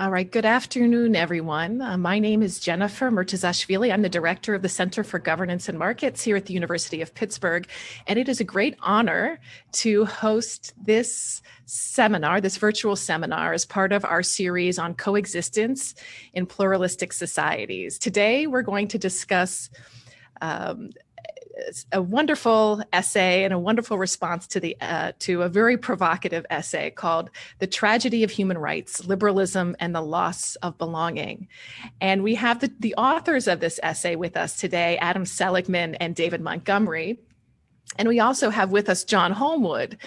All right, good afternoon, everyone. My name is Jennifer Murtazashvili. I'm the director of the Center for Governance and Markets here at the University of Pittsburgh, and it is a great honor to host this seminar, this virtual seminar, as part of our series on coexistence in pluralistic societies. Today, we're going to discuss a wonderful essay and a wonderful response to a very provocative essay called "The Tragedy of Human Rights, Liberalism and the Loss of Belonging." And we have the authors of this essay with us today, Adam Seligman and David Montgomery. And we also have with us John Holmwood,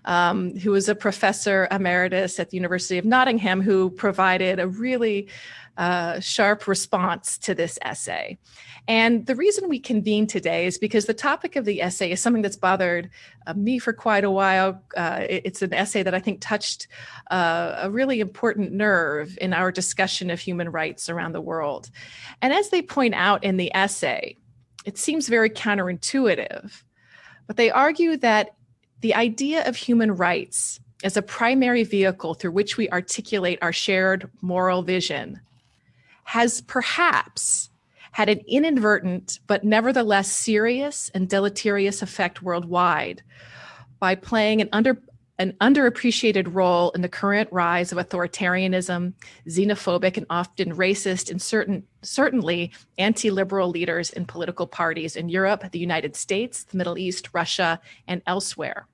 who is a professor emeritus at the University of Nottingham, who provided a really sharp response to this essay. And the reason we convene today is because the topic of the essay is something that's bothered me for quite a while. It's an essay that I think touched a really important nerve in our discussion of human rights around the world. And as they point out in the essay, it seems very counterintuitive, but they argue that the idea of human rights as a primary vehicle through which we articulate our shared moral vision has perhaps had an inadvertent but nevertheless serious and deleterious effect worldwide by playing an underappreciated role in the current rise of authoritarianism, xenophobic and often racist, and certainly anti-liberal leaders in political parties in Europe, the United States, the Middle East, Russia, and elsewhere.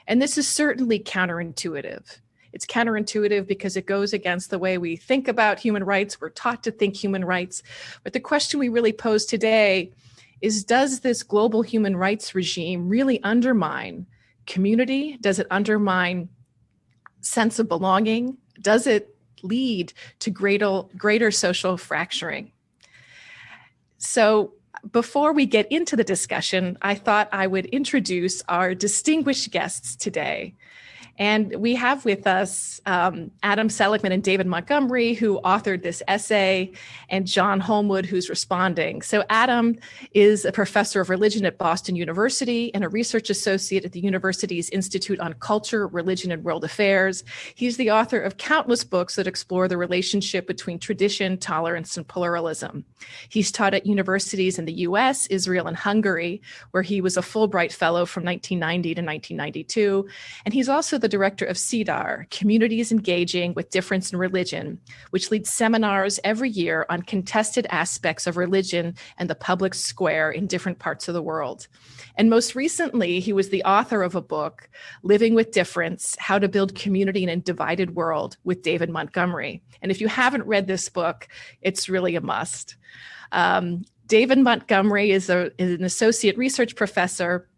And this is certainly counterintuitive. It's counterintuitive because it goes against the way we think about human rights. We're taught to think human rights. But the question we really pose today is, does this global human rights regime really undermine community? Does it undermine sense of belonging? Does it lead to greater social fracturing? So before we get into the discussion, I thought I would introduce our distinguished guests today. And we have with us Adam Seligman and David Montgomery, who authored this essay, and John Holmwood, who's responding. So Adam is a professor of religion at Boston University and a research associate at the university's Institute on Culture, Religion, and World Affairs. He's the author of countless books that explore the relationship between tradition, tolerance, and pluralism. He's taught at universities in the US, Israel, and Hungary, where he was a Fulbright Fellow from 1990 to 1992. And he's also the director of CEDAR, Communities Engaging with Difference in Religion, which leads seminars every year on contested aspects of religion and the public square in different parts of the world. And most recently, he was the author of a book, Living with Difference: How to Build Community in a Divided World, with David Montgomery. And if you haven't read this book, it's really a must. David Montgomery is an associate research professor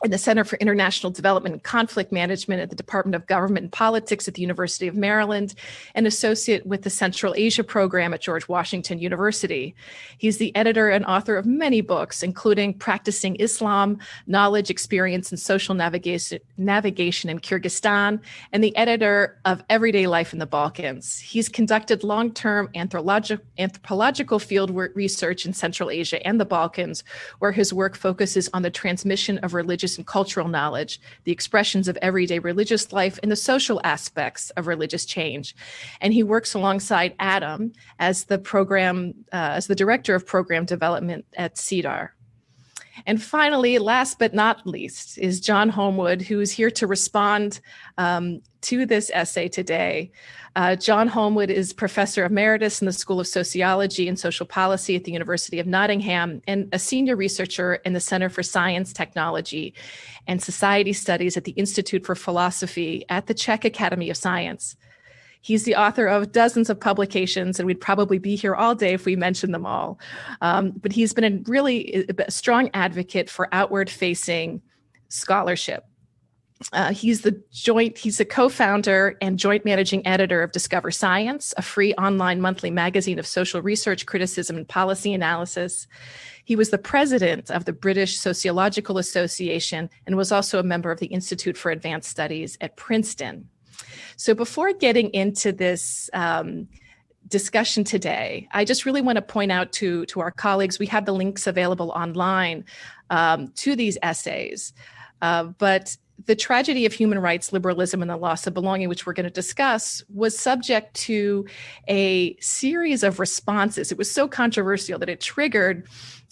in the Center for International Development and Conflict Management at the Department of Government and Politics at the University of Maryland, and associate with the Central Asia Program at George Washington University. He's the editor and author of many books, including Practicing Islam, Knowledge, Experience, and Social Navigation in Kyrgyzstan, and the editor of Everyday Life in the Balkans. He's conducted long-term anthropological field research in Central Asia and the Balkans, where his work focuses on the transmission of religious and cultural knowledge, the expressions of everyday religious life, and the social aspects of religious change. And he works alongside Adam as the director of program development at CEDAR. And finally, last but not least, is John Holmwood, who is here to respond to this essay today. John Holmwood is professor emeritus in the School of Sociology and Social Policy at the University of Nottingham, and a senior researcher in the Center for Science, Technology, and Society Studies at the Institute for Philosophy at the Czech Academy of Science. He's the author of dozens of publications, and we'd probably be here all day if we mentioned them all. But he's been a strong advocate for outward-facing scholarship. He's a co-founder and joint managing editor of Discover Science, a free online monthly magazine of social research, criticism, and policy analysis. He was the president of the British Sociological Association and was also a member of the Institute for Advanced Studies at Princeton. So before getting into this discussion today, I just really want to point out to our colleagues, we have the links available online to these essays, but the tragedy of human rights, liberalism, and the loss of belonging, which we're going to discuss, was subject to a series of responses. It was so controversial that it triggered,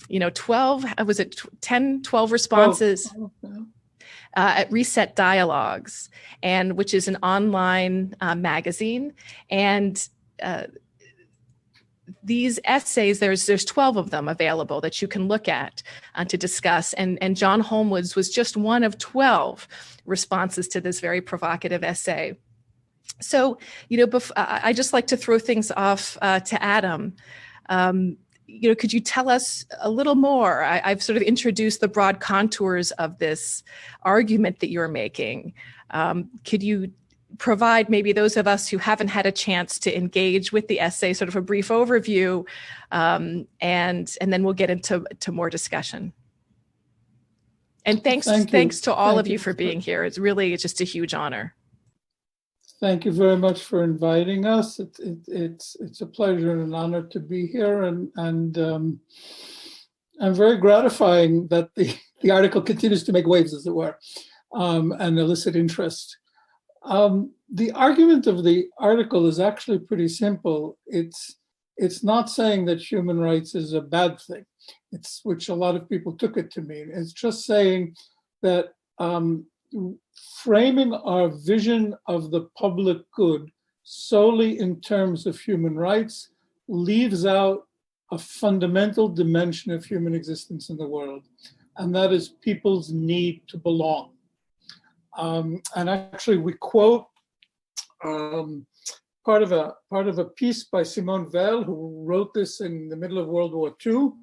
12, was it 10, 12 responses at Reset Dialogues, and which is an online magazine. And these essays, there's 12 of them available that you can look at to discuss. And John Holmwood's was just one of 12 responses to this very provocative essay. So, I just like to throw things off to Adam. Could you tell us a little more? I've sort of introduced the broad contours of this argument that you're making. Could you provide maybe those of us who haven't had a chance to engage with the essay sort of a brief overview, and then we'll get into more discussion. And thanks to all of you for being here. It's just a huge honor. Thank you very much for inviting us. It's a pleasure and an honor to be here, and I'm very gratifying that the article continues to make waves, as it were, and elicit interest. The argument of the article is actually pretty simple. It's not saying that human rights is a bad thing, which a lot of people took it to mean. It's just saying that framing our vision of the public good solely in terms of human rights leaves out a fundamental dimension of human existence in the world, and that is people's need to belong. And actually, we quote part of a piece by Simone Weil, who wrote this in the middle of World War II.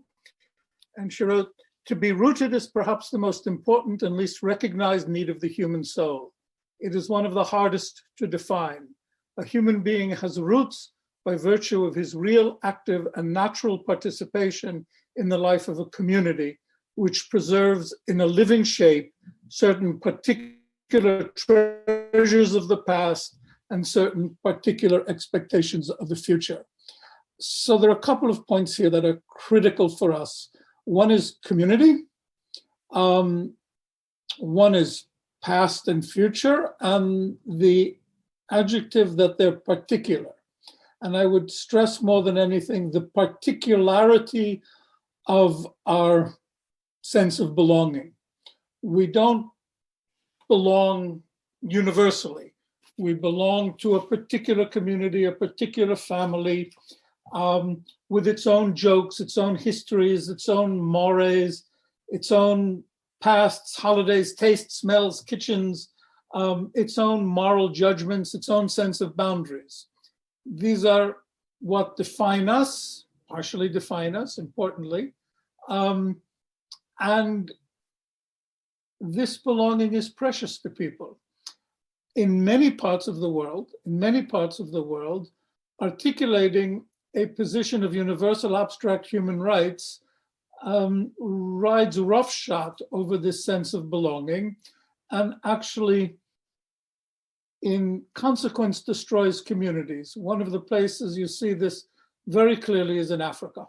And she wrote, "To be rooted is perhaps the most important and least recognized need of the human soul. It is one of the hardest to define. A human being has roots by virtue of his real, active, and natural participation in the life of a community, which preserves in a living shape certain particular treasures of the past and certain particular expectations of the future." So there are a couple of points here that are critical for us. One is community, one is past and future, and the adjective that they're particular. And I would stress more than anything the particularity of our sense of belonging. We don't belong universally. We belong to a particular community, a particular family, with its own jokes, its own histories, its own mores, its own pasts, holidays, tastes, smells, kitchens, its own moral judgments, its own sense of boundaries. These are what define us, partially define us, importantly. And this belonging is precious to people. In many parts of the world, articulating a position of universal abstract human rights rides roughshod over this sense of belonging, and actually, in consequence, destroys communities. One of the places you see this very clearly is in Africa,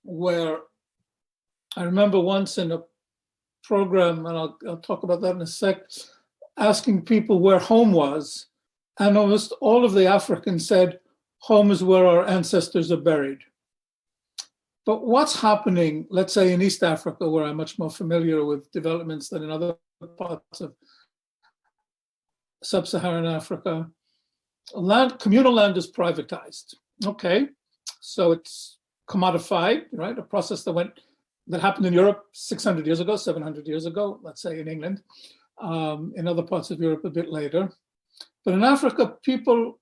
where I remember once in a program, and I'll talk about that in a sec, asking people where home was, and almost all of the Africans said, home is where our ancestors are buried. But what's happening, let's say in East Africa, where I'm much more familiar with developments than in other parts of sub-Saharan Africa, communal land is privatized. Okay, so it's commodified, right? A process that happened in Europe 600 years ago, 700 years ago, let's say in England, in other parts of Europe a bit later. But in Africa, people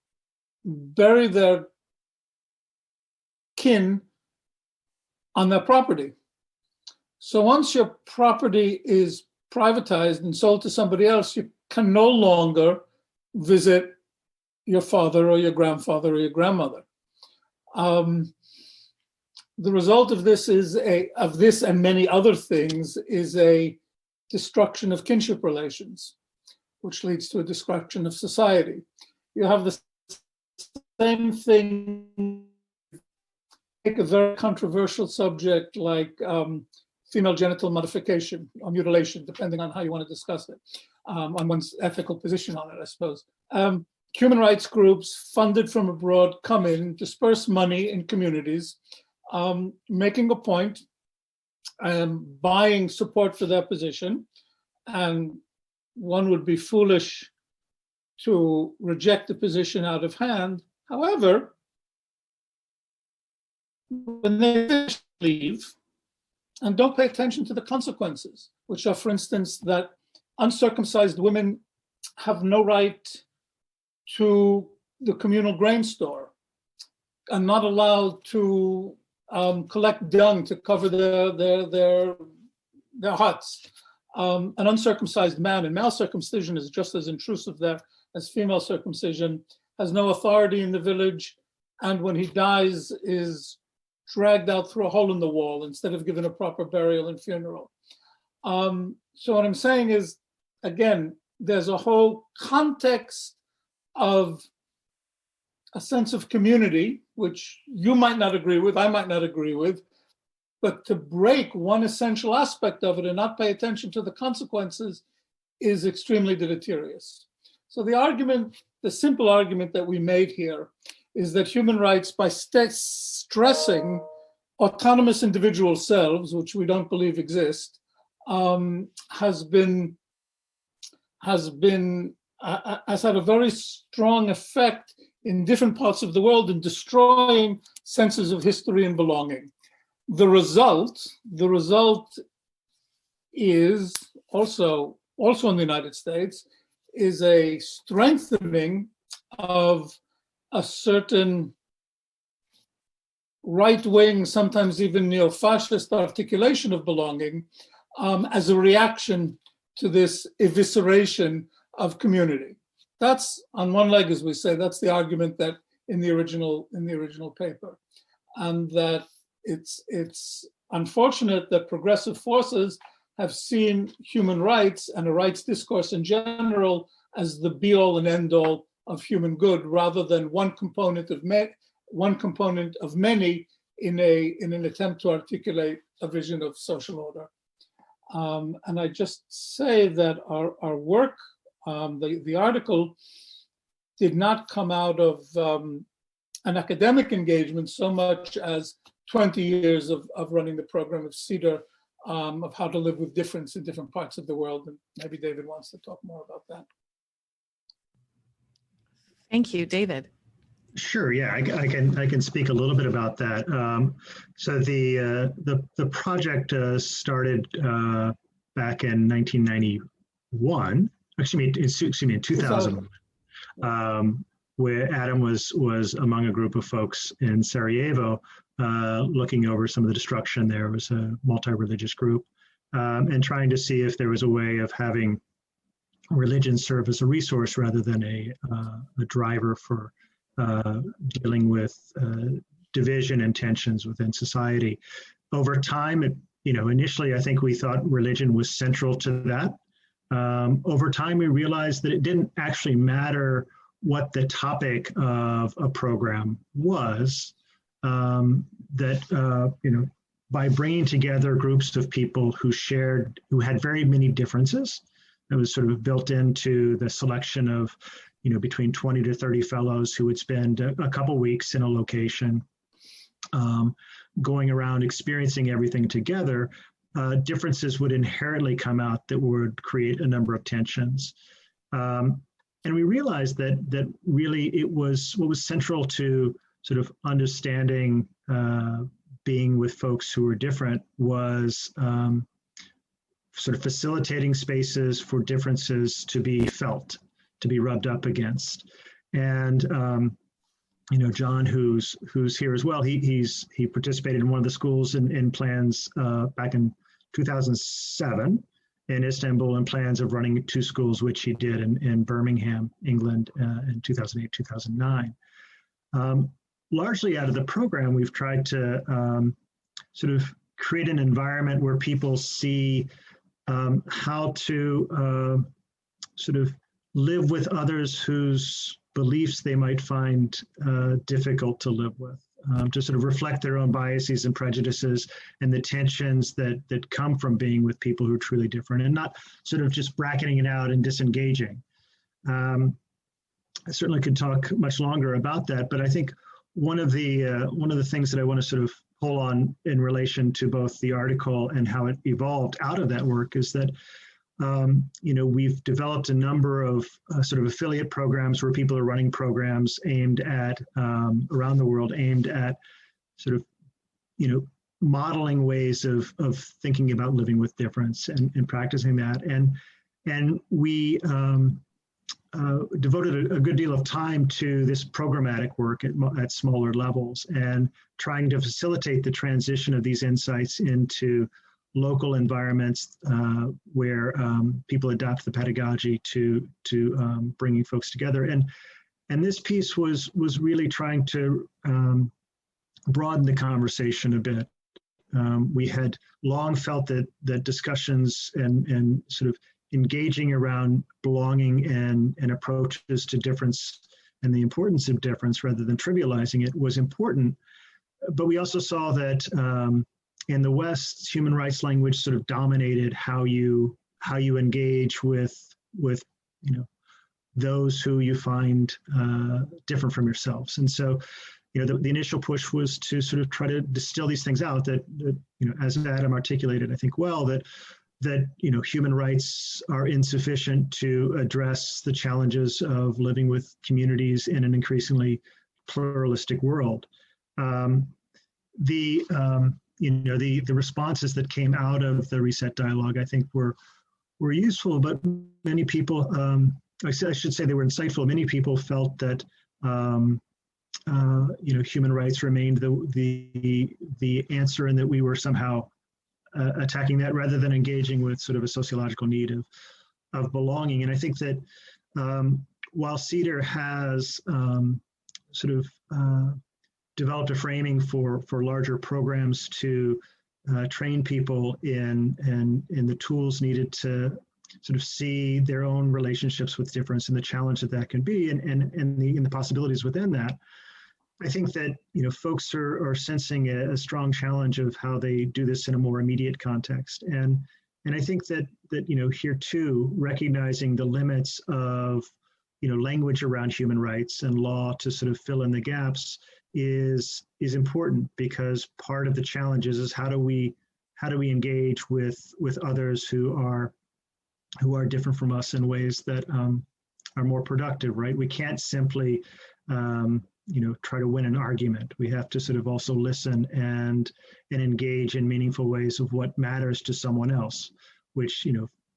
bury their kin on their property. So once your property is privatized and sold to somebody else, you can no longer visit your father or your grandfather or your grandmother. The result of this and many other things is a destruction of kinship relations, which leads to a destruction of society. You have the same thing, take a very controversial subject like female genital modification or mutilation, depending on how you want to discuss it, on one's ethical position on it, I suppose. Human rights groups funded from abroad come in, disperse money in communities, making a point, buying support for their position. And one would be foolish to reject the position out of hand. However, when they leave and don't pay attention to the consequences, which are, for instance, that uncircumcised women have no right to the communal grain store and not allowed to collect dung to cover their huts. An uncircumcised man, and male circumcision is just as intrusive there as female circumcision, has no authority in the village, and when he dies is dragged out through a hole in the wall instead of given a proper burial and funeral. So what I'm saying is, again, there's a whole context of a sense of community, which you might not agree with, I might not agree with, but to break one essential aspect of it and not pay attention to the consequences is extremely deleterious. So the argument, the simple argument that we made here is that human rights, by stressing autonomous individual selves, which we don't believe exist, has had a very strong effect in different parts of the world in destroying senses of history and belonging. The result is also in the United States, is a strengthening of a certain right-wing, sometimes even neo-fascist articulation of belonging as a reaction to this evisceration of community. That's on one leg, as we say, that's the argument that in the original paper, and that it's unfortunate that progressive forces have seen human rights and a rights discourse in general as the be-all and end-all of human good, rather than one component of many in an attempt to articulate a vision of social order. And I just say that our work, the article, did not come out of an academic engagement so much as 20 years of running the program of CEDAR, of how to live with difference in different parts of the world. And maybe David wants to talk more about that. Thank you, David. Sure. Yeah, I can speak a little bit about that. So the project started back in 1991. Excuse me, in 2000, where Adam was among a group of folks in Sarajevo, looking over some of the destruction. There was a multi-religious group, and trying to see if there was a way of having religion serve as a resource rather than a driver for dealing with division and tensions within society. Over time, initially I think we thought religion was central to that. Over time, we realized that it didn't actually matter what the topic of a program was. By bringing together groups of people who had very many differences, it was sort of built into the selection of, between 20 to 30 fellows who would spend a couple weeks in a location, going around experiencing everything together. Differences would inherently come out that would create a number of tensions. And we realized that really it was what was central to sort of understanding being with folks who were different was sort of facilitating spaces for differences to be felt, to be rubbed up against. And John, who's here as well, he participated in one of the schools in plans back in 2007 in Istanbul, and plans of running 2 schools, which he did in Birmingham, England, in 2008, 2009. Largely out of the program, we've tried to sort of create an environment where people see how to sort of live with others whose beliefs they might find difficult to live with. to sort of reflect their own biases and prejudices and the tensions that come from being with people who are truly different, and not sort of just bracketing it out and disengaging. I certainly could talk much longer about that, but I think one of the things that I want to sort of pull on in relation to both the article and how it evolved out of that work is that we've developed a number of sort of affiliate programs where people are running programs aimed at around the world, aimed at sort of modeling ways of thinking about living with difference and practicing that, and we devoted a good deal of time to this programmatic work at smaller levels and trying to facilitate the transition of these insights into local environments where people adopt the pedagogy to bringing folks together. And this piece was really trying to broaden the conversation a bit. We had long felt that discussions and sort of engaging around belonging and approaches to difference and the importance of difference rather than trivializing it was important. But we also saw that in the West, human rights language sort of dominated how you engage with those who you find different from yourselves. And so, the initial push was to sort of try to distill these things out that as Adam articulated, I think well, that human rights are insufficient to address the challenges of living with communities in an increasingly pluralistic world. The responses that came out of the Reset dialogue, I think, were useful, but many people, I should say they were insightful. Many people felt that human rights remained the answer, and that we were somehow attacking that rather than engaging with sort of a sociological need of belonging. And I think that while CEDAR has sort of developed a framing for larger programs to train people in the tools needed to sort of see their own relationships with difference and the challenge that can be, and the possibilities within that, I think that folks are sensing a strong challenge of how they do this in a more immediate context, and I think that here too, recognizing the limits of language around human rights and law to sort of fill in the gaps is important, because part of the challenge is how do we engage with others who are different from us in ways that are more productive, right? We can't simply try to win an argument. We have to sort of also listen and engage in meaningful ways of what matters to someone else, which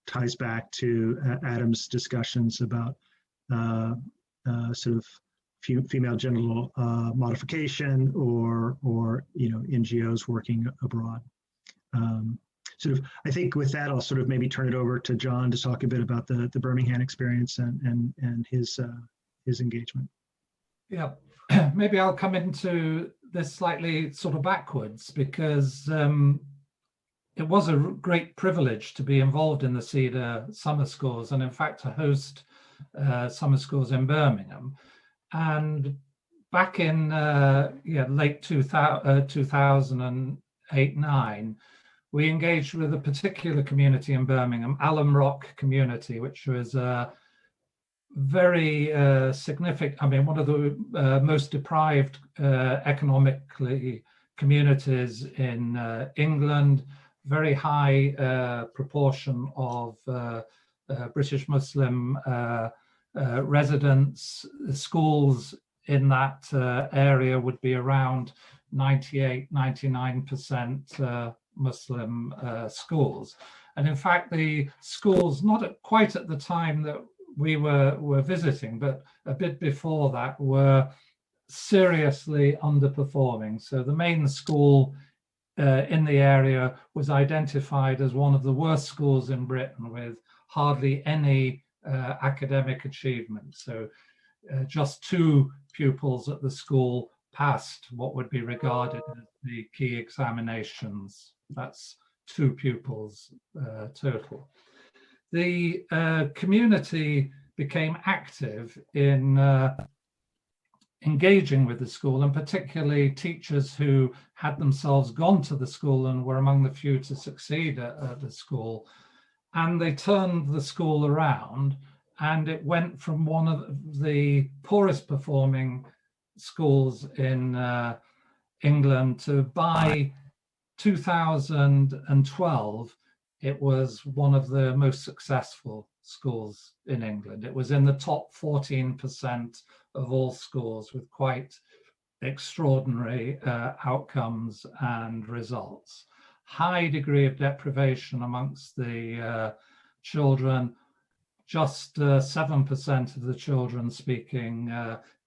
ties back to Adam's discussions about sort of female genital modification or NGOs working abroad. I think with that, I'll sort of maybe turn it over to John to talk a bit about the Birmingham experience and his engagement. Yeah, maybe I'll come into this slightly sort of backwards, because it was a great privilege to be involved in the CEDAR summer schools, and in fact to host summer schools in Birmingham. And back in late 2008-9, we engaged with a particular community in Birmingham, Alum Rock community, which was very significant. I mean, one of the most deprived economically communities in England, very high proportion of British Muslim residents. Schools in that area would be around 98-99% Muslim schools. And in fact, the schools, not quite at the time that we were visiting, but a bit before that, were seriously underperforming. So the main school in the area was identified as one of the worst schools in Britain, with hardly any academic achievement. So just 2 pupils at the school passed what would be regarded as the key examinations. That's 2 pupils total. The community became active in engaging with the school, and particularly teachers who had themselves gone to the school and were among the few to succeed at the school. And they turned the school around, and it went from one of the poorest performing schools in England to, by 2012, it was one of the most successful schools in England. It was in the top 14% of all schools, with quite extraordinary outcomes and results. High degree of deprivation amongst the children, just 7% of the children speaking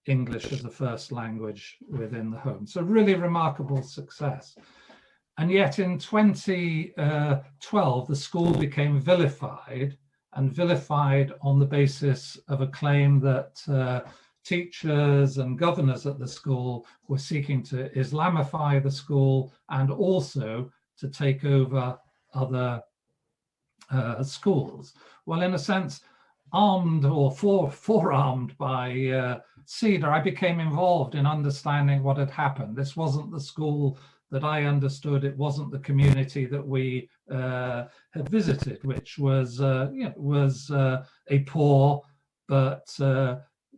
English as a first language within the home. So really remarkable success. And yet in 2012, the school became vilified, and vilified on the basis of a claim that teachers and governors at the school were seeking to Islamify the school and also to take over other schools. Well, in a sense, armed or forearmed by CEDAR, I became involved in understanding what had happened. This wasn't the school that I understood. It wasn't the community that we had visited, which was a poor but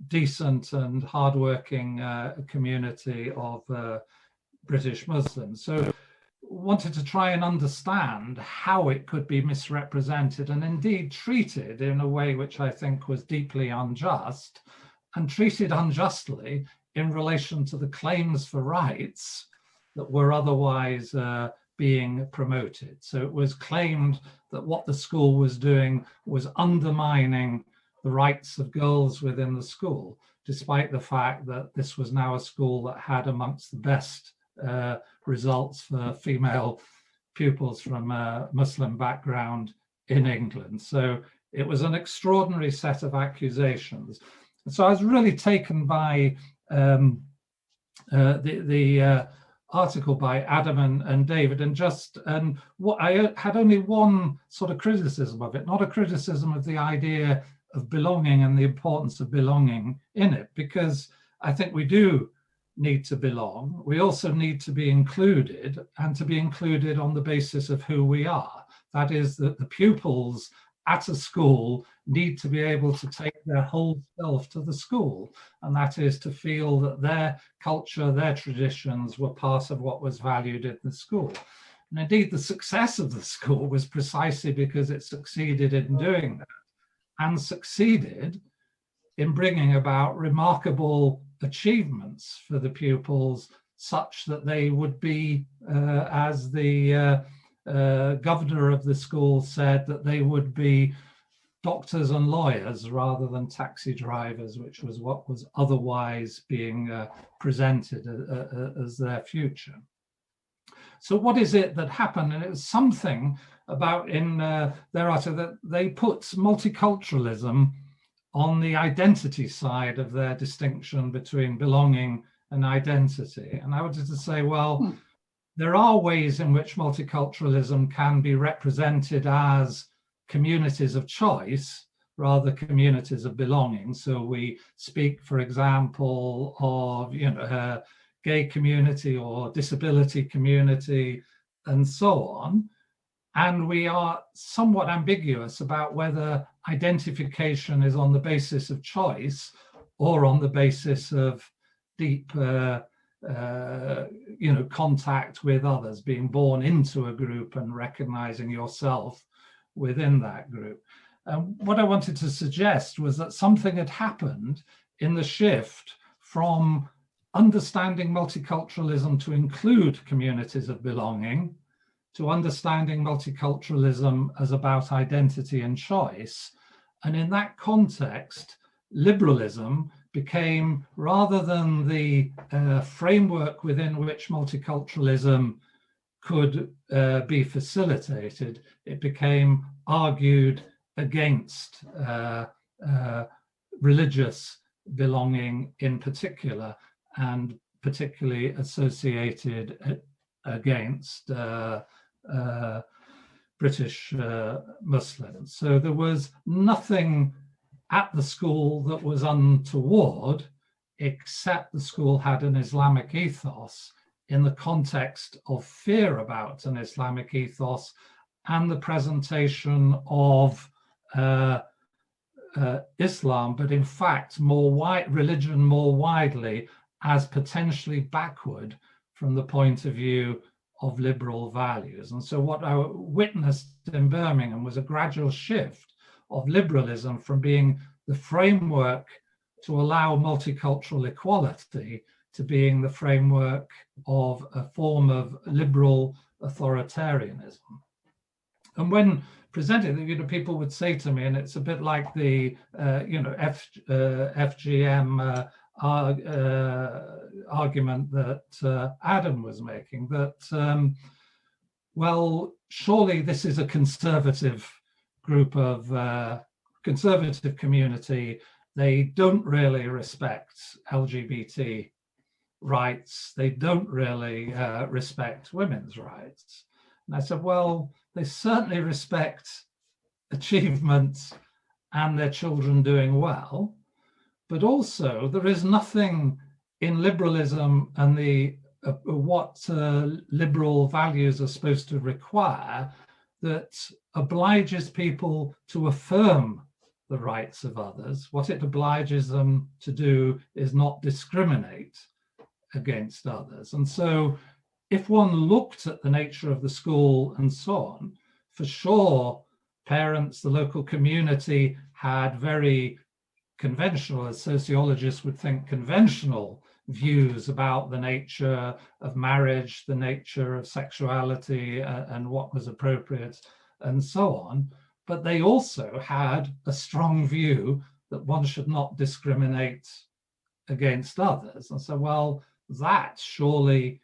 decent and hardworking community of British Muslims. So wanted to try and understand how it could be misrepresented and indeed treated in a way which I think was deeply unjust, and treated unjustly in relation to the claims for rights that were otherwise being promoted. So it was claimed that what the school was doing was undermining the rights of girls within the school, despite the fact that this was now a school that had amongst the best results for female pupils from a Muslim background in England. So it was an extraordinary set of accusations. So I was really taken by the article by Adam and David, and what I had only one sort of criticism of it, not a criticism of the idea of belonging and the importance of belonging in it, because I think we do need to belong. We also need to be included, and to be included on the basis of who we are. That is, that the pupils at a school need to be able to take their whole self to the school, and that is to feel that their culture, their traditions were part of what was valued in the school. And indeed, the success of the school was precisely because it succeeded in doing that, and succeeded in bringing about remarkable achievements for the pupils, such that they would be, as the governor of the school said, that they would be doctors and lawyers rather than taxi drivers, which was what was otherwise being presented as their future. So what is it that happened? And it was something about in their article that they put multiculturalism on the identity side of their distinction between belonging and identity. And I wanted to say, well, there are ways in which multiculturalism can be represented as communities of choice rather than communities of belonging. So we speak, for example, of gay community or disability community and so on. And we are somewhat ambiguous about whether identification is on the basis of choice or on the basis of deep contact with others, being born into a group and recognizing yourself within that group. And what I wanted to suggest was that something had happened in the shift from understanding multiculturalism to include communities of belonging, to understanding multiculturalism as about identity and choice. And in that context, liberalism became, rather than the framework within which multiculturalism could be facilitated, it became argued against religious belonging in particular, and particularly associated against British Muslims. So there was nothing at the school that was untoward except the school had an Islamic ethos in the context of fear about an Islamic ethos and the presentation of Islam, but in fact religion more widely as potentially backward from the point of view of liberal values. And so what I witnessed in Birmingham was a gradual shift of liberalism from being the framework to allow multicultural equality to being the framework of a form of liberal authoritarianism. And when presented, people would say to me, and it's a bit like the FGM argument that Adam was making, that well, surely this is a conservative group of conservative community. They don't really respect LGBT rights. They don't really respect women's rights. And I said, well, they certainly respect achievements and their children doing well, but also there is nothing in liberalism and the what liberal values are supposed to require that obliges people to affirm the rights of others. What it obliges them to do is not discriminate against others. And so if one looked at the nature of the school and so on, for sure, parents, the local community had very conventional, as sociologists would think, conventional views about the nature of marriage, the nature of sexuality, and what was appropriate, and so on. But they also had a strong view that one should not discriminate against others. And so, well, that surely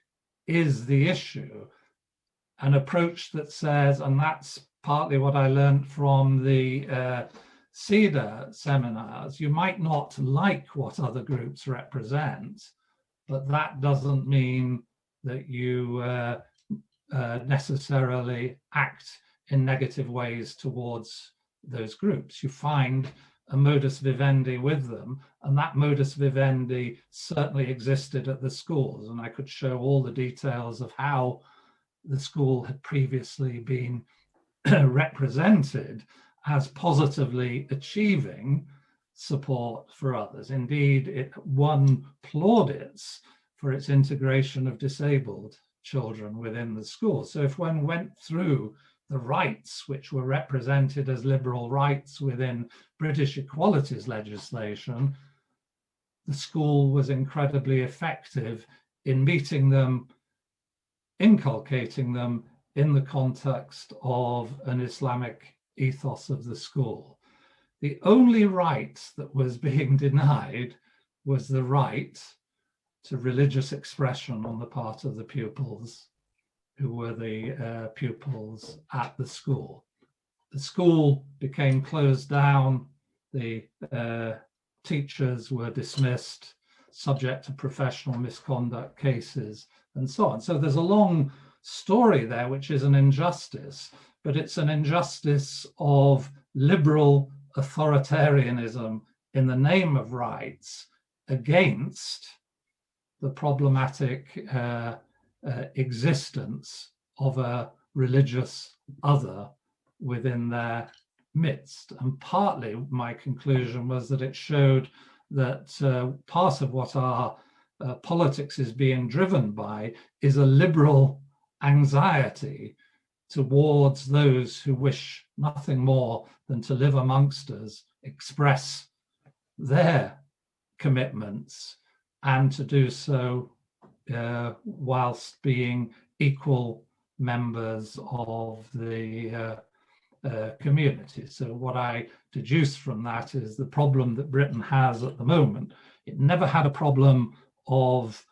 is the issue. An approach that says, and that's partly what I learned from the CEDAR seminars, you might not like what other groups represent, but that doesn't mean that you necessarily act in negative ways towards those groups. You find a modus vivendi with them, and that modus vivendi certainly existed at the schools. And I could show all the details of how the school had previously been represented as positively achieving support for others. Indeed, it won plaudits for its integration of disabled children within the school. So if one went through the rights which were represented as liberal rights within British equalities legislation, the school was incredibly effective in meeting them, inculcating them in the context of an Islamic ethos of the school. The only right that was being denied was the right to religious expression on the part of the pupils who were the pupils at the school. The school became closed down, the teachers were dismissed, subject to professional misconduct cases, and so on. So there's a long story there, which is an injustice, but it's an injustice of liberal authoritarianism in the name of rights against the problematic existence of a religious other within their midst. And partly my conclusion was that it showed that part of what our politics is being driven by is a liberal anxiety towards those who wish nothing more than to live amongst us, express their commitments, and to do so whilst being equal members of the community. So what I deduce from that is the problem that Britain has at the moment. It never had a problem of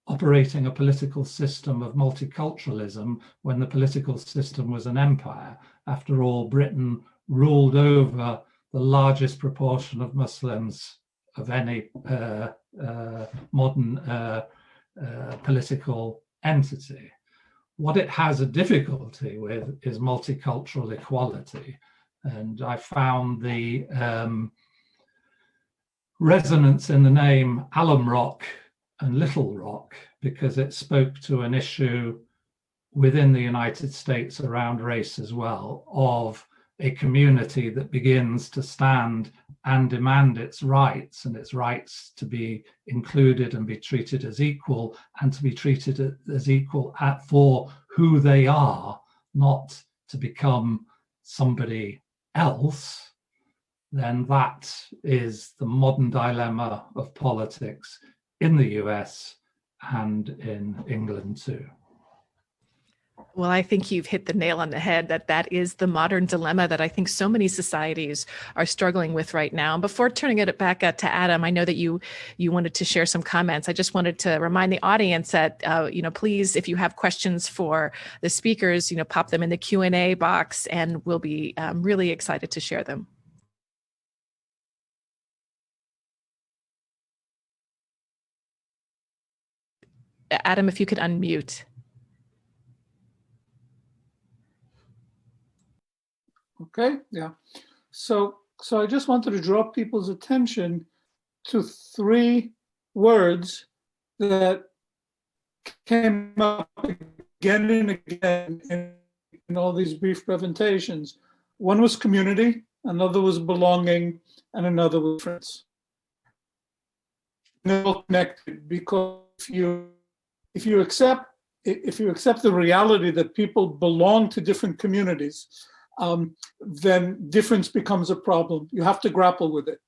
operating a political system of multiculturalism when the political system was an empire. After all, Britain ruled over the largest proportion of Muslims of any modern political entity. What it has a difficulty with is multicultural equality. And I found the resonance in the name Alum Rock and Little Rock, because it spoke to an issue within the United States around race as well, of a community that begins to stand and demand its rights, and its rights to be included and be treated as equal, and to be treated as equal for who they are, not to become somebody else. Then that is the modern dilemma of politics in the US and in England too. Well, I think you've hit the nail on the head, that is the modern dilemma that I think so many societies are struggling with right now. And before turning it back to Adam, I know that you wanted to share some comments. I just wanted to remind the audience that, please, if you have questions for the speakers, pop them in the Q&A box, and we'll be really excited to share them. Adam, if you could unmute. Okay, yeah. So I just wanted to draw people's attention to three words that came up again and again in all these brief presentations. One was community, another was belonging, and another was difference. They're all connected, because if you accept the reality that people belong to different communities, then difference becomes a problem. You have to grapple with it.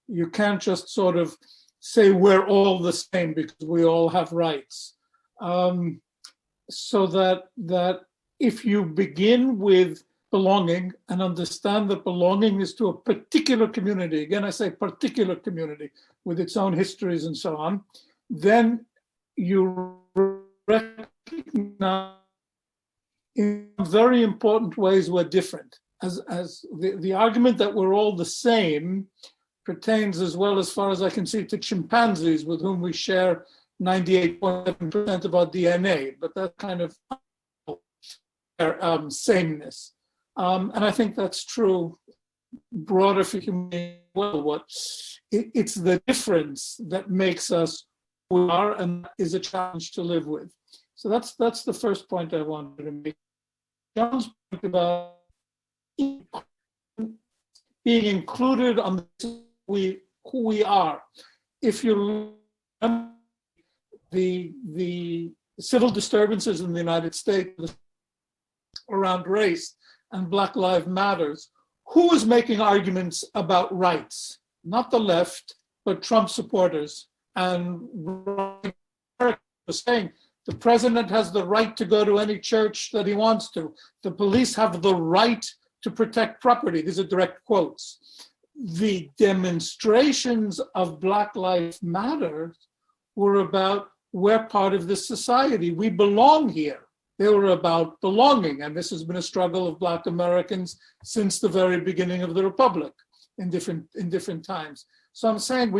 You can't just sort of say we're all the same because we all have rights. So that if you begin with belonging and understand that belonging is to a particular community, again I say particular community with its own histories and so on, then you recognize in very important ways we're different. As the argument that we're all the same pertains, as well as far as I can see, to chimpanzees, with whom we share 98.7% of our DNA, but that kind of sameness. And I think that's true broader for humanity as well. It's the difference that makes us who we are, and that is a challenge to live with. So that's the first point I wanted to make. John's point about being included on who we are. If you remember the civil disturbances in the United States around race and Black Lives Matters, who was making arguments about rights? Not the left, but Trump supporters. And was saying, the president has the right to go to any church that he wants to. The police have the right to protect property. These are direct quotes. The demonstrations of Black Lives Matter were about, we're part of this society. We belong here. They were about belonging. And this has been a struggle of Black Americans since the very beginning of the Republic in different times. So I'm saying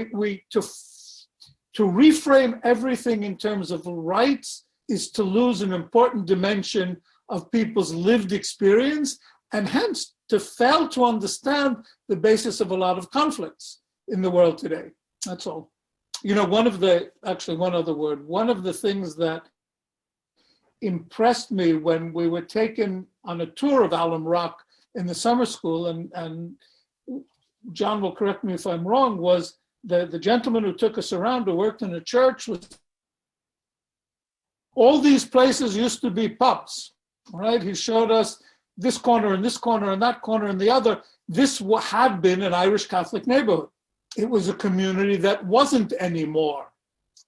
to reframe everything in terms of rights is to lose an important dimension of people's lived experience, and hence to fail to understand the basis of a lot of conflicts in the world today. That's all. One of the things that impressed me when we were taken on a tour of Alum Rock in the summer school, and John will correct me if I'm wrong, was the gentleman who took us around, who worked in a church, was all these places used to be pubs, right? He showed us this corner and this corner and that corner and the other. This had been an Irish Catholic neighborhood. It was a community that wasn't anymore.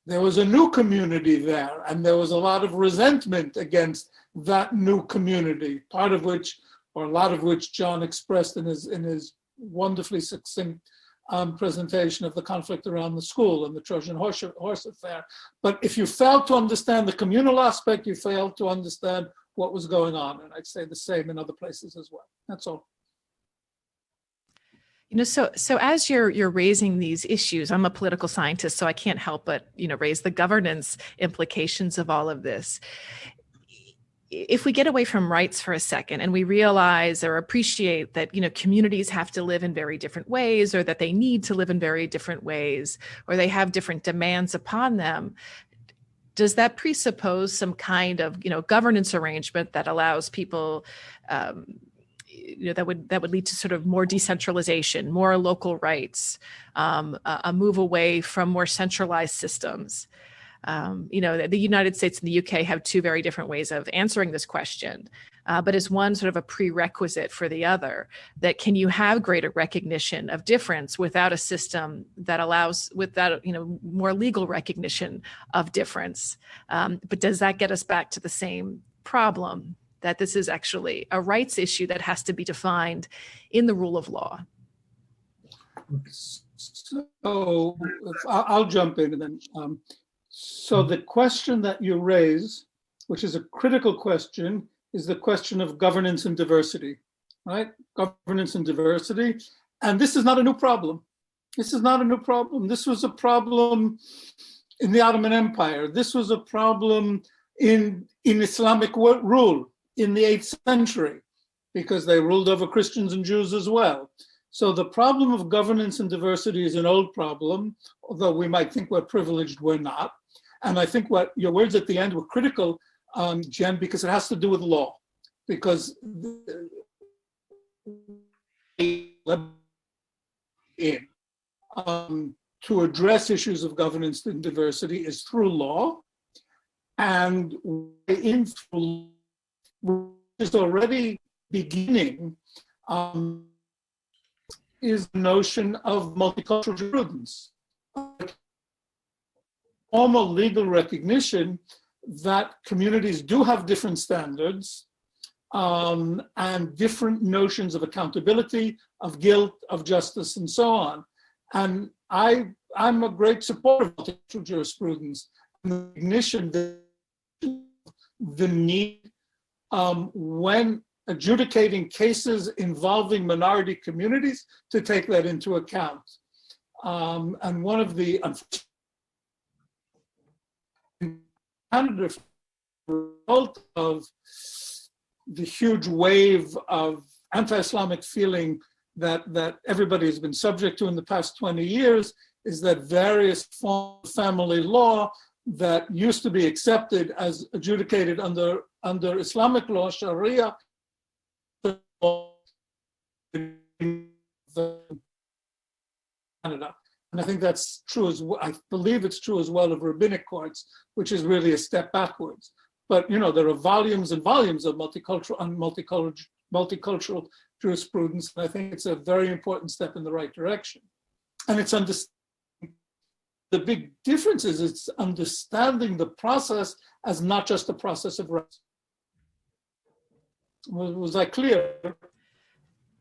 There was a new community there, and there was a lot of resentment against that new community, part of which, or a lot of which, John expressed in his wonderfully succinct presentation of the conflict around the school and the Trojan horse affair. But if you fail to understand the communal aspect, you fail to understand what was going on. And I'd say the same in other places as well. That's all. So as you're raising these issues, I'm a political scientist, so I can't help but, raise the governance implications of all of this. if we get away from rights for a second and we realize or appreciate that, communities have to live in very different ways, or that they need to live in very different ways, or they have different demands upon them, does that presuppose some kind of, governance arrangement that allows people, that would lead to sort of more decentralization, more local rights, a move away from more centralized systems? The United States and the UK have two very different ways of answering this question, but is one sort of a prerequisite for the other? That can you have greater recognition of difference without a system that allows, without more legal recognition of difference? But does that get us back to the same problem, that this is actually a rights issue that has to be defined in the rule of law? So I'll jump in and then. So the question that you raise, which is a critical question, is the question of governance and diversity, right? Governance and diversity. And this is not a new problem. This is not a new problem. This was a problem in the Ottoman Empire. This was a problem in Islamic rule in the 8th century, because they ruled over Christians and Jews as well. So the problem of governance and diversity is an old problem, although we might think we're privileged, we're not. And I think what your words at the end were critical, Jen, because it has to do with law. Because to address issues of governance and diversity is through law, and in through is already beginning is the notion of multicultural jurisprudence. Formal legal recognition that communities do have different standards and different notions of accountability, of guilt, of justice, and so on. And I'm a great supporter of multicultural jurisprudence and the recognition that the need when adjudicating cases involving minority communities to take that into account. And one of the Canada, result of the huge wave of anti-Islamic feeling that everybody has been subject to in the past 20 years, is that various forms of family law that used to be accepted as adjudicated under Islamic law, Sharia, Canada. And I think that's true as well. I believe it's true as well of rabbinic courts, which is really a step backwards. But there are volumes and volumes of multicultural jurisprudence, and I think it's a very important step in the right direction. And it's the big difference is it's understanding the process as not just a process of rights. Was I clear?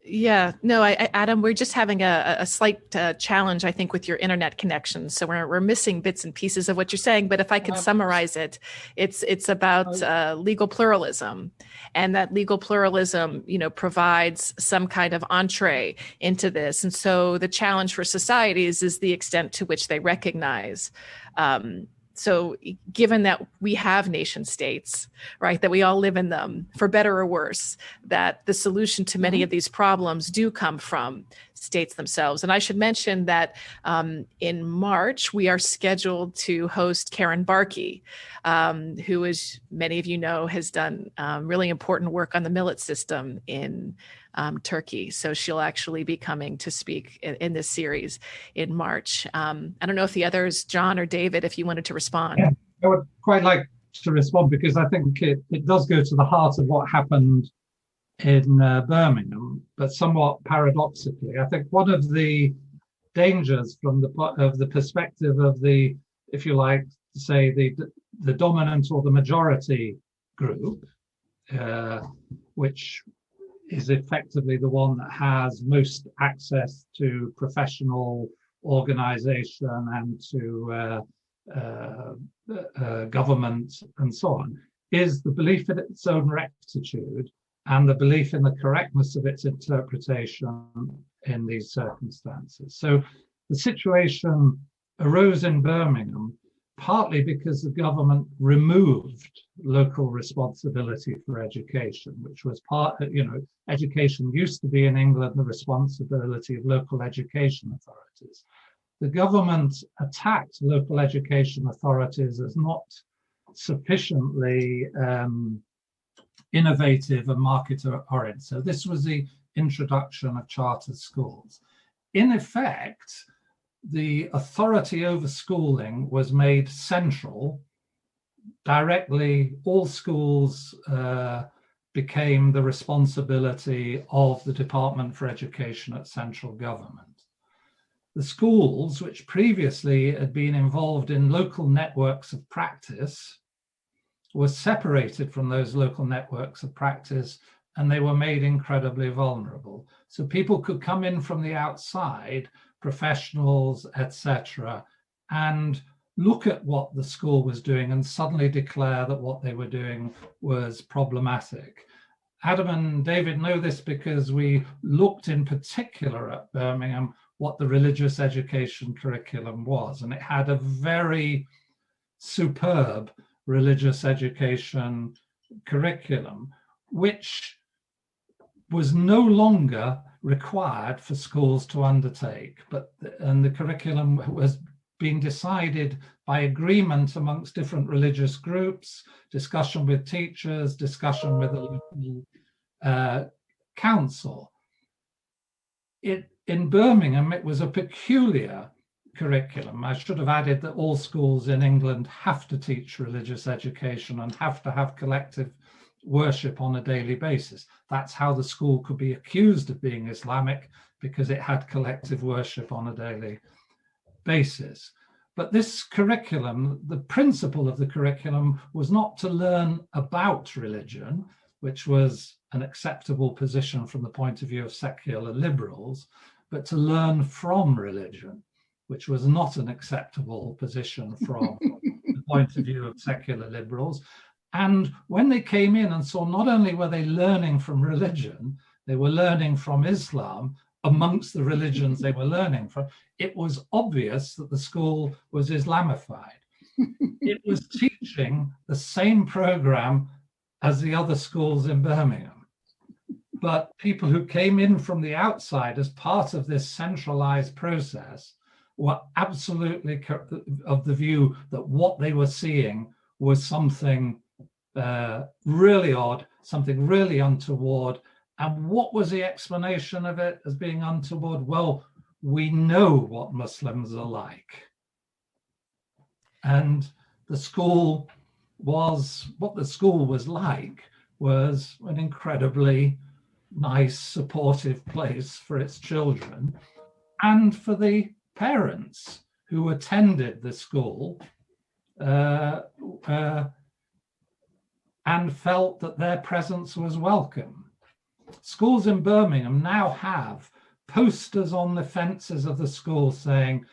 Yeah, no, Adam, we're just having a slight challenge, I think, with your internet connection. So we're missing bits and pieces of what you're saying. But if I can summarize it, it's about legal pluralism, and that legal pluralism, provides some kind of entree into this. And so the challenge for societies is the extent to which they recognize. So given that we have nation states, right, that we all live in them, for better or worse, that the solution to many of these problems do come from states themselves. And I should mention that in March, we are scheduled to host Karen Barkey, who, as many of you know, has done really important work on the millet system in Turkey. So she'll actually be coming to speak in this series in March. I don't know if the others, John or David, if you wanted to respond. Yeah, I would quite like to respond, because I think it does go to the heart of what happened in Birmingham, but somewhat paradoxically. I think one of the dangers from the perspective of the, if you like, say the dominant or the majority group, which is effectively the one that has most access to professional organization and to government and so on, is the belief in its own rectitude and the belief in the correctness of its interpretation in these circumstances. So the situation arose in Birmingham partly because the government removed local responsibility for education, which was education used to be in England the responsibility of local education authorities. The government attacked local education authorities as not sufficiently innovative and market-oriented. So this was the introduction of charter schools. In effect, the authority over schooling was made central. Directly, all schools became the responsibility of the Department for Education at central government. The schools, which previously had been involved in local networks of practice, were separated from those local networks of practice, and they were made incredibly vulnerable. So people could come in from the outside, professionals, etc., and look at what the school was doing and suddenly declare that what they were doing was problematic. Adam and David know this because we looked in particular at Birmingham what the religious education curriculum was, and it had a very superb religious education curriculum, which was no longer required for schools to undertake, and the curriculum was being decided by agreement amongst different religious groups, discussion with teachers, discussion with the local council. In Birmingham, it was a peculiar curriculum. I should have added that all schools in England have to teach religious education and have to have collective worship on a daily basis. That's how the school could be accused of being Islamic, because it had collective worship on a daily basis. But this curriculum, the principle of the curriculum was not to learn about religion, which was an acceptable position from the point of view of secular liberals, but to learn from religion, which was not an acceptable position from the point of view of secular liberals. And when they came in and saw not only were they learning from religion, they were learning from Islam amongst the religions they were learning from, it was obvious that the school was Islamified. It was teaching the same program as the other schools in Birmingham. But people who came in from the outside as part of this centralized process were absolutely of the view that what they were seeing was something really odd, something really untoward. And what was the explanation of it as being untoward? Well, we know what Muslims are like. And the school was, what the school was like was an incredibly nice, supportive place for its children and for the parents who attended the school and felt that their presence was welcome. Schools in Birmingham now have posters on the fences of the school saying,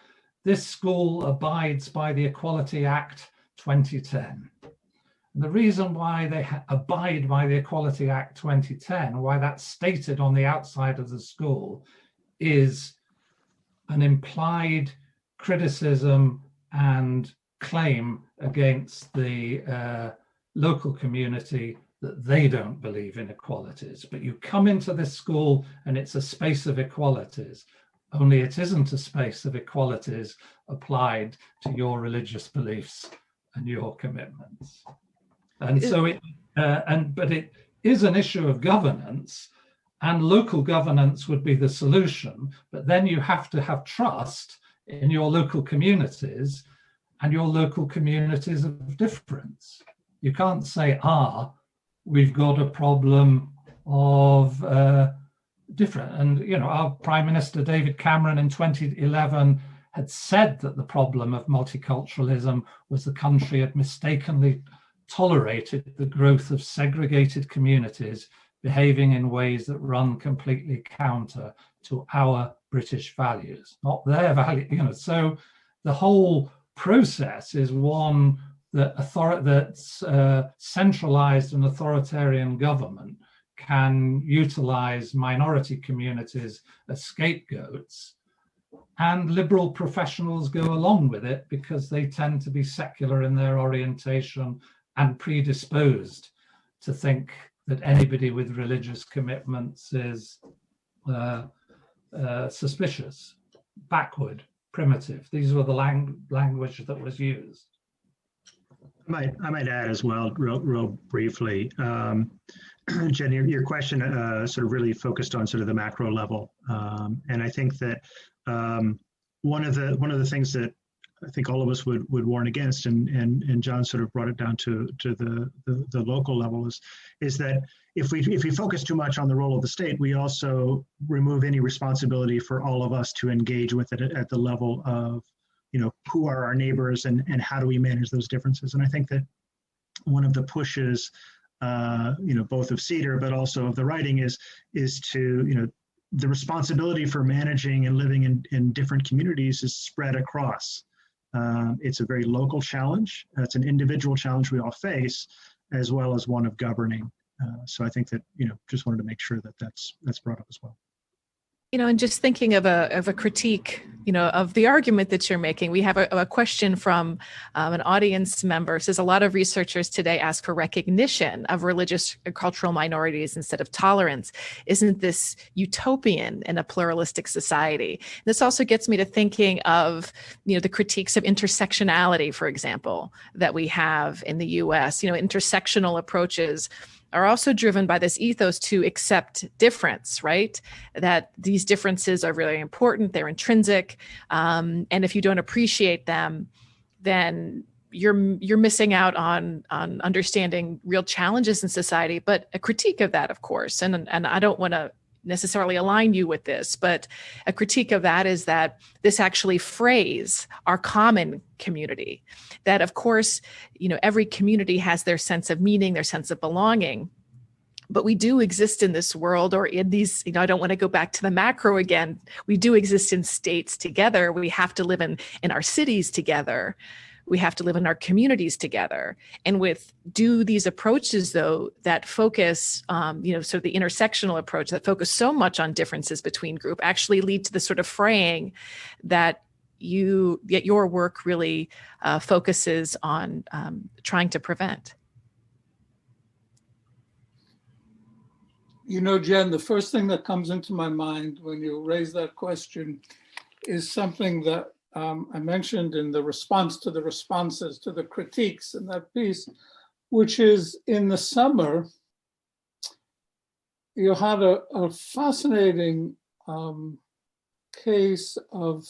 "This school abides by the Equality Act 2010. And the reason why they abide by the Equality Act 2010, why that's stated on the outside of the school, is an implied criticism and claim against the local community that they don't believe in equalities. But you come into this school and it's a space of equalities, only it isn't a space of equalities applied to your religious beliefs and your commitments." And so but it is an issue of governance, and local governance would be the solution. But then you have to have trust in your local communities and your local communities of difference. You can't say, we've got a problem of different. And, you know, our Prime Minister, David Cameron, in 2011 had said that the problem of multiculturalism was the country had mistakenly tolerated the growth of segregated communities behaving in ways that run completely counter to our British values, not their value. You know, so the whole process is one that's centralized and authoritarian government can utilize minority communities as scapegoats and liberal professionals go along with it because they tend to be secular in their orientation and predisposed to think that anybody with religious commitments is suspicious, backward, primitive. These were the language that was used. I might add as well, real briefly, Jen, your question sort of really focused on sort of the macro level, and I think that one of the things that I think all of us would warn against, and John sort of brought it down to the local level, is that if we focus too much on the role of the state, we also remove any responsibility for all of us to engage with it at the level of, you know, who are our neighbors and how do we manage those differences. And I think that one of the pushes, you know, both of CEDAR but also of the writing is to, you know, the responsibility for managing and living in different communities is spread across. It's a very local challenge. It's an individual challenge we all face, as well as one of governing. So I think that, you know, just wanted to make sure that that's brought up as well. You know, and just thinking of a critique, you know, of the argument that you're making, we have a question from an audience member. It says a lot of researchers today ask for recognition of religious and cultural minorities instead of tolerance. Isn't this utopian in a pluralistic society? This also gets me to thinking of, you know, the critiques of intersectionality, for example, that we have in the US. You know, intersectional approaches are also driven by this ethos to accept difference, right? That these differences are really important, they're intrinsic, and if you don't appreciate them, then you're missing out on understanding real challenges in society. But a critique of that, of course, and I don't want to necessarily align you with this, but a critique of that is that this actually frays our common community. That, of course, you know, every community has their sense of meaning, their sense of belonging, but we do exist in this world, or in these, you know, I don't want to go back to the macro again. We do exist in states together. We have to live in our cities together. We have to live in our communities together. And do these approaches, though, that focus, you know, sort of the intersectional approach that focus so much on differences between group actually lead to the sort of fraying that your work really focuses on trying to prevent? You know, Jen, the first thing that comes into my mind when you raise that question is something that I mentioned in the response to the responses to the critiques in that piece, which is in the summer, you had a fascinating case of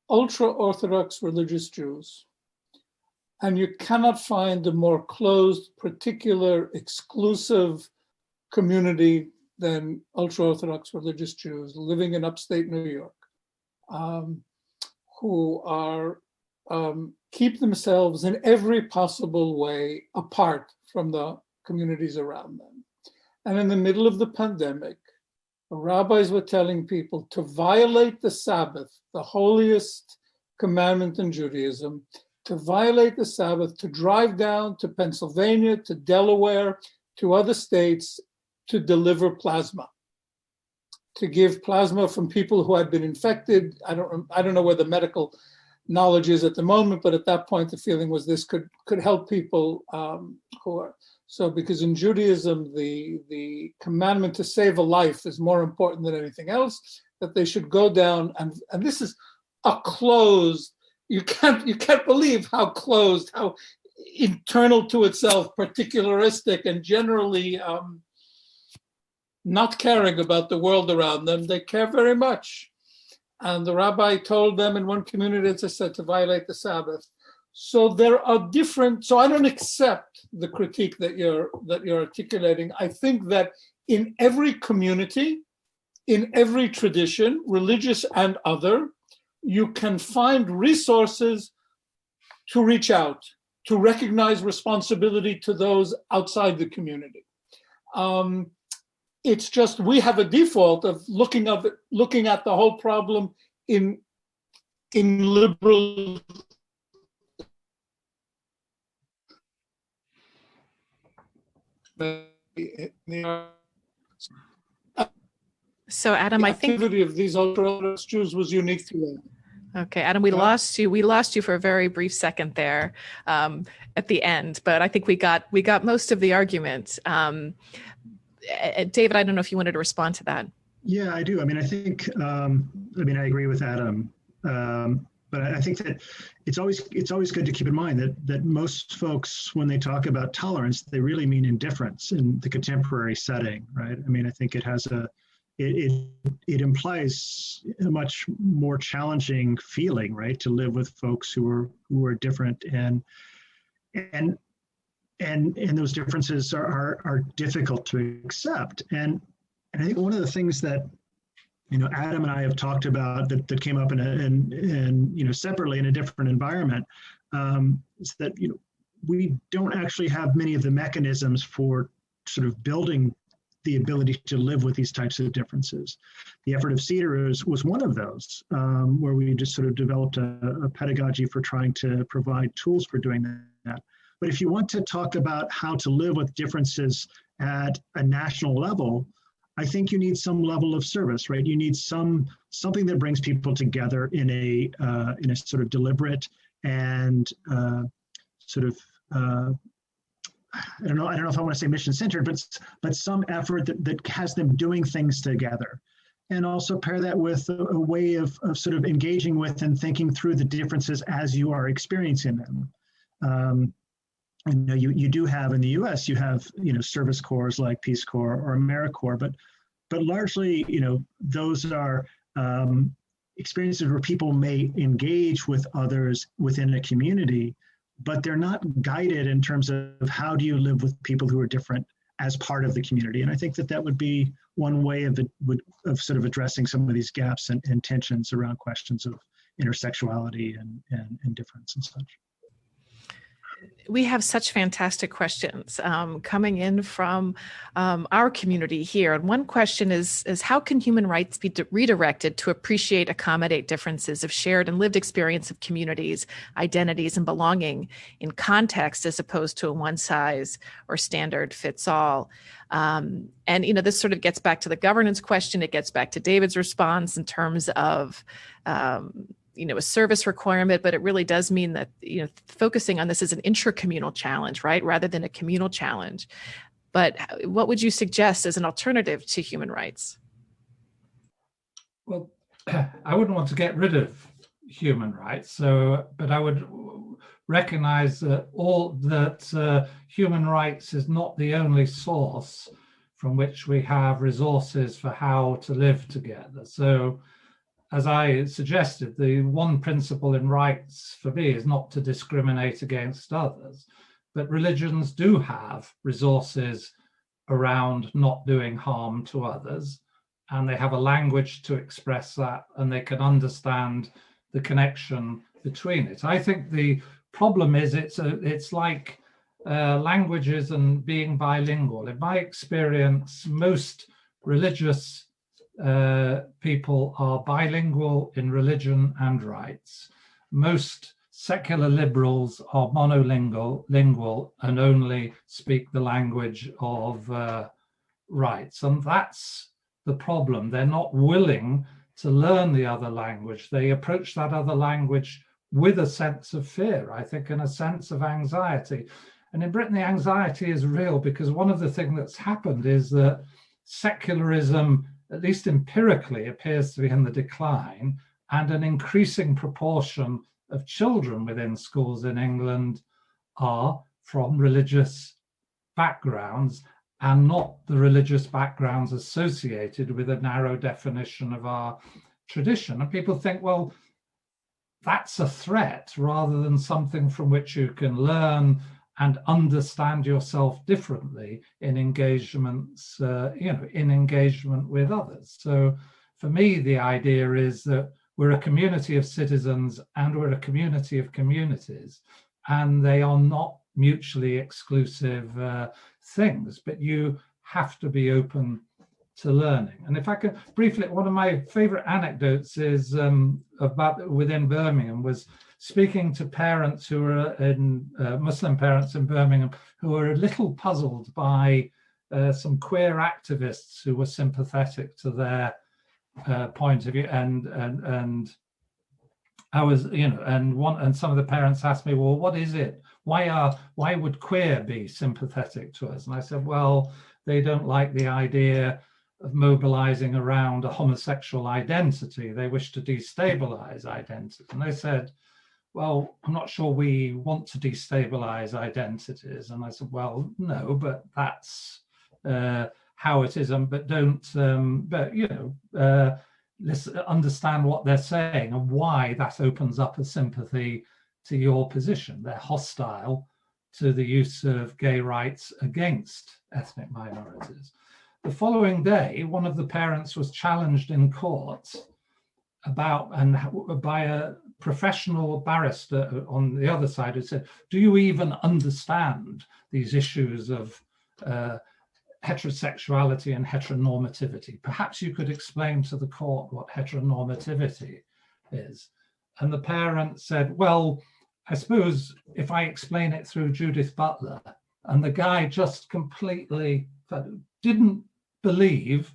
ultra-Orthodox religious Jews. And you cannot find a more closed, particular, exclusive community than ultra-Orthodox religious Jews living in upstate New York, who are keep themselves in every possible way apart from the communities around them. And in the middle of the pandemic, the rabbis were telling people to violate the Sabbath, the holiest commandment in Judaism, to violate the Sabbath, to drive down to Pennsylvania, to Delaware, to other states, to deliver plasma, to give plasma from people who had been infected. I don't know where the medical knowledge is at the moment, but at that point, the feeling was this could help people who are. So because in Judaism, the commandment to save a life is more important than anything else, that they should go down, and this is a closed, you can't believe how closed, how internal to itself, particularistic, and generally not caring about the world around them. They care very much. And the rabbi told them in one community, as I said, to violate the Sabbath. So there are different, so I don't accept the critique that you're articulating. I think that in every community, in every tradition, religious and other, you can find resources to reach out, to recognize responsibility to those outside the community. It's just we have a default of looking at the whole problem in liberal. So Adam, I think the activity of these ultra-Orthodox Jews was unique to them. Okay, Adam, we lost you. We lost you for a very brief second there at the end, but I think we got most of the argument. David, I don't know if you wanted to respond to that. Yeah, I do. I mean, I think I agree with Adam, but I think that it's always good to keep in mind that most folks, when they talk about tolerance, they really mean indifference in the contemporary setting, right? I mean, I think it has it implies a much more challenging feeling, right, to live with folks who are different, and those differences are difficult to accept. And I think one of the things that Adam and I have talked about that came up in separately in a different environment is that we don't actually have many of the mechanisms for sort of building the ability to live with these types of differences. The effort of CEDAR was one of those, where we just sort of developed a pedagogy for trying to provide tools for doing that. But if you want to talk about how to live with differences at a national level, I think you need some level of service, right? You need something that brings people together in a sort of deliberate and sort of I don't know if I want to say mission-centered, but some effort that has them doing things together. And also pair that with a way of sort of engaging with and thinking through the differences as you are experiencing them. You do have in the US, you have service corps like Peace Corps or AmeriCorps, but largely those are experiences where people may engage with others within a community, but they're not guided in terms of how do you live with people who are different as part of the community. And I think that would be one way of sort of addressing some of these gaps and tensions around questions of intersexuality and difference and such. We have such fantastic questions coming in from our community here. And one question is how can human rights be redirected to appreciate, accommodate differences of shared and lived experience of communities, identities, and belonging in context as opposed to a one size or standard fits all? And this sort of gets back to the governance question. It gets back to David's response in terms of a service requirement, but it really does mean that, focusing on this as an intracommunal challenge, right, rather than a communal challenge. But what would you suggest as an alternative to human rights? Well, I wouldn't want to get rid of human rights, but I would recognize that human rights is not the only source from which we have resources for how to live together. So, as I suggested, the one principle in rights for me is not to discriminate against others, but religions do have resources around not doing harm to others, and they have a language to express that, and they can understand the connection between it. I think the problem is it's like languages and being bilingual. In my experience, most religious people are bilingual in religion and rights. Most secular liberals are monolingual and only speak the language of rights. And that's the problem. They're not willing to learn the other language. They approach that other language with a sense of fear, I think, and a sense of anxiety. And in Britain, the anxiety is real because one of the things that's happened is that secularism, at least empirically, appears to be in the decline, and an increasing proportion of children within schools in England are from religious backgrounds and not the religious backgrounds associated with a narrow definition of our tradition. And people think, well, that's a threat rather than something from which you can learn and understand yourself differently in engagements, in engagement with others. So for me, the idea is that we're a community of citizens and we're a community of communities, and they are not mutually exclusive things, but you have to be open to learning. And if I could briefly, one of my favorite anecdotes is about within Birmingham was speaking to parents who were Muslim parents in Birmingham who were a little puzzled by some queer activists who were sympathetic to their point of view, and I was, and some of the parents asked me, well, what is it? Why would queer be sympathetic to us? And I said, well, they don't like the idea of mobilizing around a homosexual identity. They wish to destabilize identity. And they said, well, I'm not sure we want to destabilize identities. And I said, well, no, but that's how it is. But don't, let's understand what they're saying and why that opens up a sympathy to your position. They're hostile to the use of gay rights against ethnic minorities. The following day, one of the parents was challenged in court by a professional barrister on the other side who said, do you even understand these issues of heterosexuality and heteronormativity? Perhaps you could explain to the court what heteronormativity is. And the parent said, well, I suppose if I explain it through Judith Butler. And the guy just completely didn't believe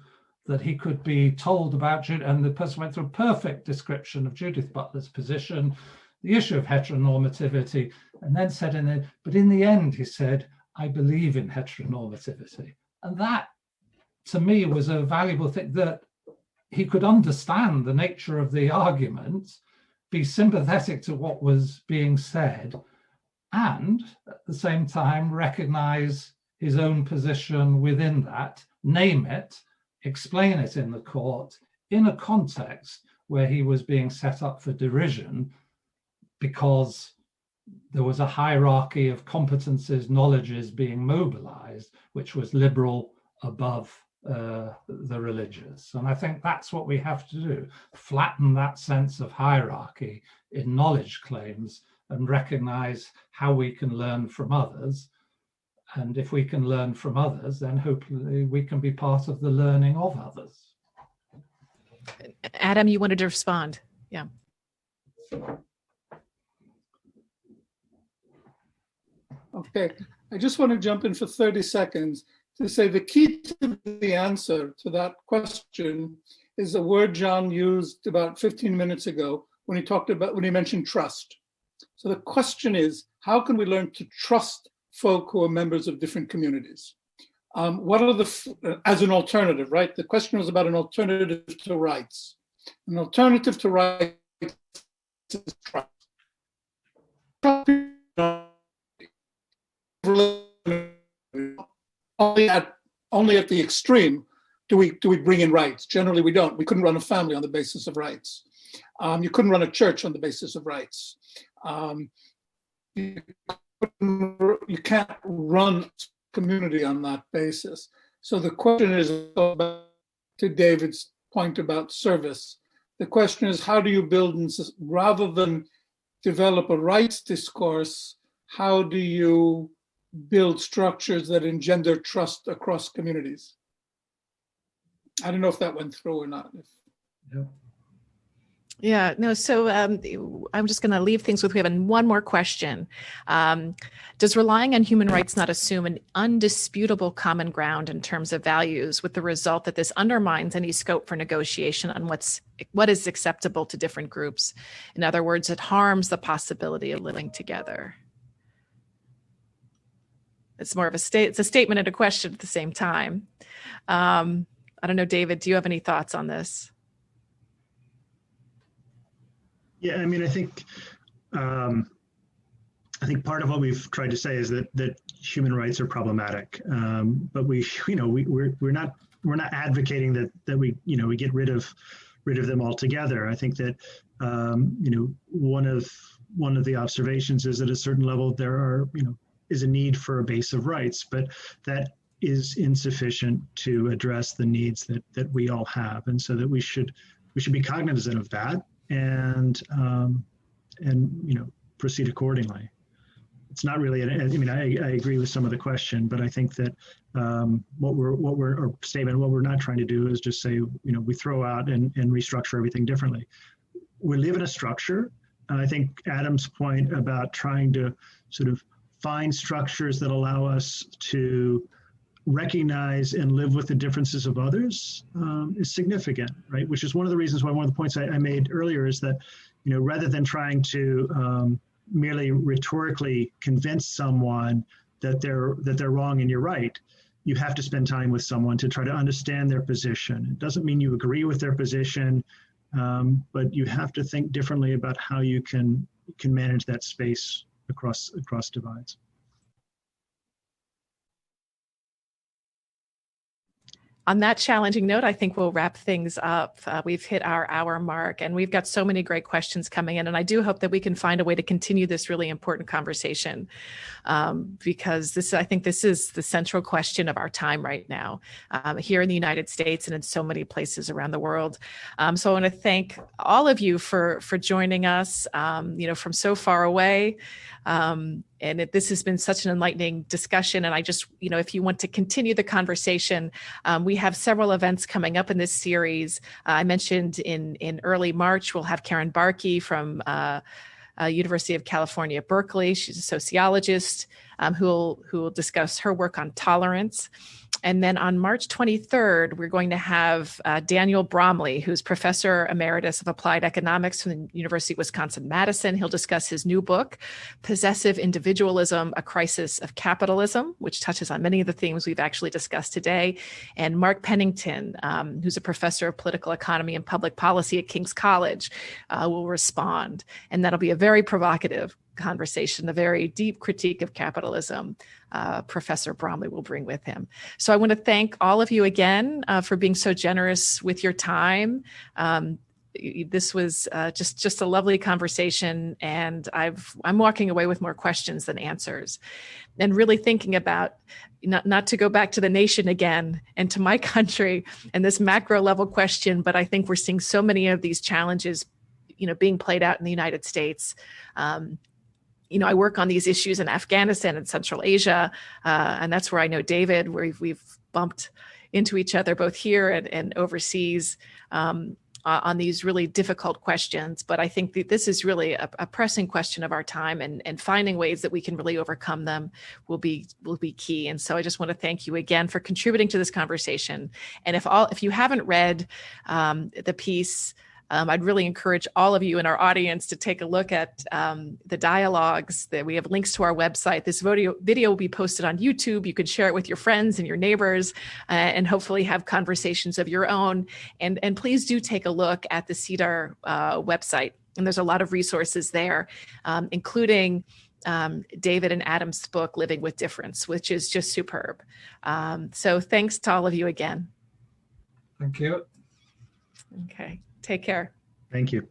that he could be told about Judith, and the person went through a perfect description of Judith Butler's position, the issue of heteronormativity, and then said but in the end, he said, I believe in heteronormativity. And that, to me, was a valuable thing, that he could understand the nature of the argument, be sympathetic to what was being said, and at the same time recognize his own position within that, name it, explain it in the court in a context where he was being set up for derision because there was a hierarchy of competences, knowledges being mobilized, which was liberal above the religious. And I think that's what we have to do, flatten that sense of hierarchy in knowledge claims and recognize how we can learn from others. And if we can learn from others, then hopefully we can be part of the learning of others. Adam, you wanted to respond. Yeah. Okay, I just want to jump in for 30 seconds to say the key to the answer to that question is a word John used about 15 minutes ago when he mentioned trust. So the question is, how can we learn to trust folk who are members of different communities? What are as an alternative, right? The question was about an alternative to rights. An alternative to rights is trust. Only at the extreme do we bring in rights. Generally, we don't. We couldn't run a family on the basis of rights. You couldn't run a church on the basis of rights. You can't run a community on that basis. So the question is, to David's point about service, the question is, how do you build, rather than develop a rights discourse, how do you build structures that engender trust across communities? I don't know if that went through or not. Yeah, no, so I'm just going to leave things with, we have one more question. Does relying on human rights not assume an undisputable common ground in terms of values, with the result that this undermines any scope for negotiation on what is acceptable to different groups? In other words, it harms the possibility of living together. It's more of it's a statement and a question at the same time. I don't know, David, do you have any thoughts on this? Yeah, I mean, I think part of what we've tried to say is that human rights are problematic, but we're not advocating that we get rid of them altogether. I think that one of the observations is at a certain level there is a need for a base of rights, but that is insufficient to address the needs that we all have, and so that we should be cognizant of that and proceed accordingly. It's not really I agree with some of the question, but I think that what we're not trying to do is just say we throw out and restructure everything differently. We live in a structure, and I think Adam's point about trying to sort of find structures that allow us to recognize and live with the differences of others is significant, right? Which is one of the reasons why one of the points I made earlier is that, rather than trying to merely rhetorically convince someone that they're wrong and you're right, you have to spend time with someone to try to understand their position. It doesn't mean you agree with their position, but you have to think differently about how you can manage that space across divides. On that challenging note, I think we'll wrap things up. We've hit our hour mark, and we've got so many great questions coming in. And I do hope that we can find a way to continue this really important conversation, because I think this is the central question of our time right now, here in the United States and in so many places around the world. So I want to thank all of you for joining us, from so far away. And this has been such an enlightening discussion. And I just, if you want to continue the conversation, we have several events coming up in this series. I mentioned in early March, we'll have Karen Barkey from University of California, Berkeley. She's a sociologist who will discuss her work on tolerance. And then on March 23rd, we're going to have Daniel Bromley, who's Professor Emeritus of Applied Economics from the University of Wisconsin-Madison. He'll discuss his new book, Possessive Individualism, A Crisis of Capitalism, which touches on many of the themes we've actually discussed today. And Mark Pennington, who's a Professor of Political Economy and Public Policy at King's College, will respond. And that'll be a very provocative conversation, a very deep critique of capitalism Professor Bromley will bring with him. So I want to thank all of you again for being so generous with your time. This was just a lovely conversation, and I'm walking away with more questions than answers, and really thinking about not to go back to the nation again and to my country and this macro level question, but I think we're seeing so many of these challenges, being played out in the United States. I work on these issues in Afghanistan and Central Asia, and that's where I know David, where we've bumped into each other both here and overseas on these really difficult questions. But I think that this is really a pressing question of our time, and finding ways that we can really overcome them will be key. And so I just want to thank you again for contributing to this conversation. And if you haven't read the piece, I'd really encourage all of you in our audience to take a look at the dialogues. That we have links to our website. This video will be posted on YouTube. You can share it with your friends and your neighbors, and hopefully have conversations of your own. And please do take a look at the CEDAR website. And there's a lot of resources there, including David and Adam's book, Living with Difference, which is just superb. So thanks to all of you again. Thank you. Okay. Take care. Thank you.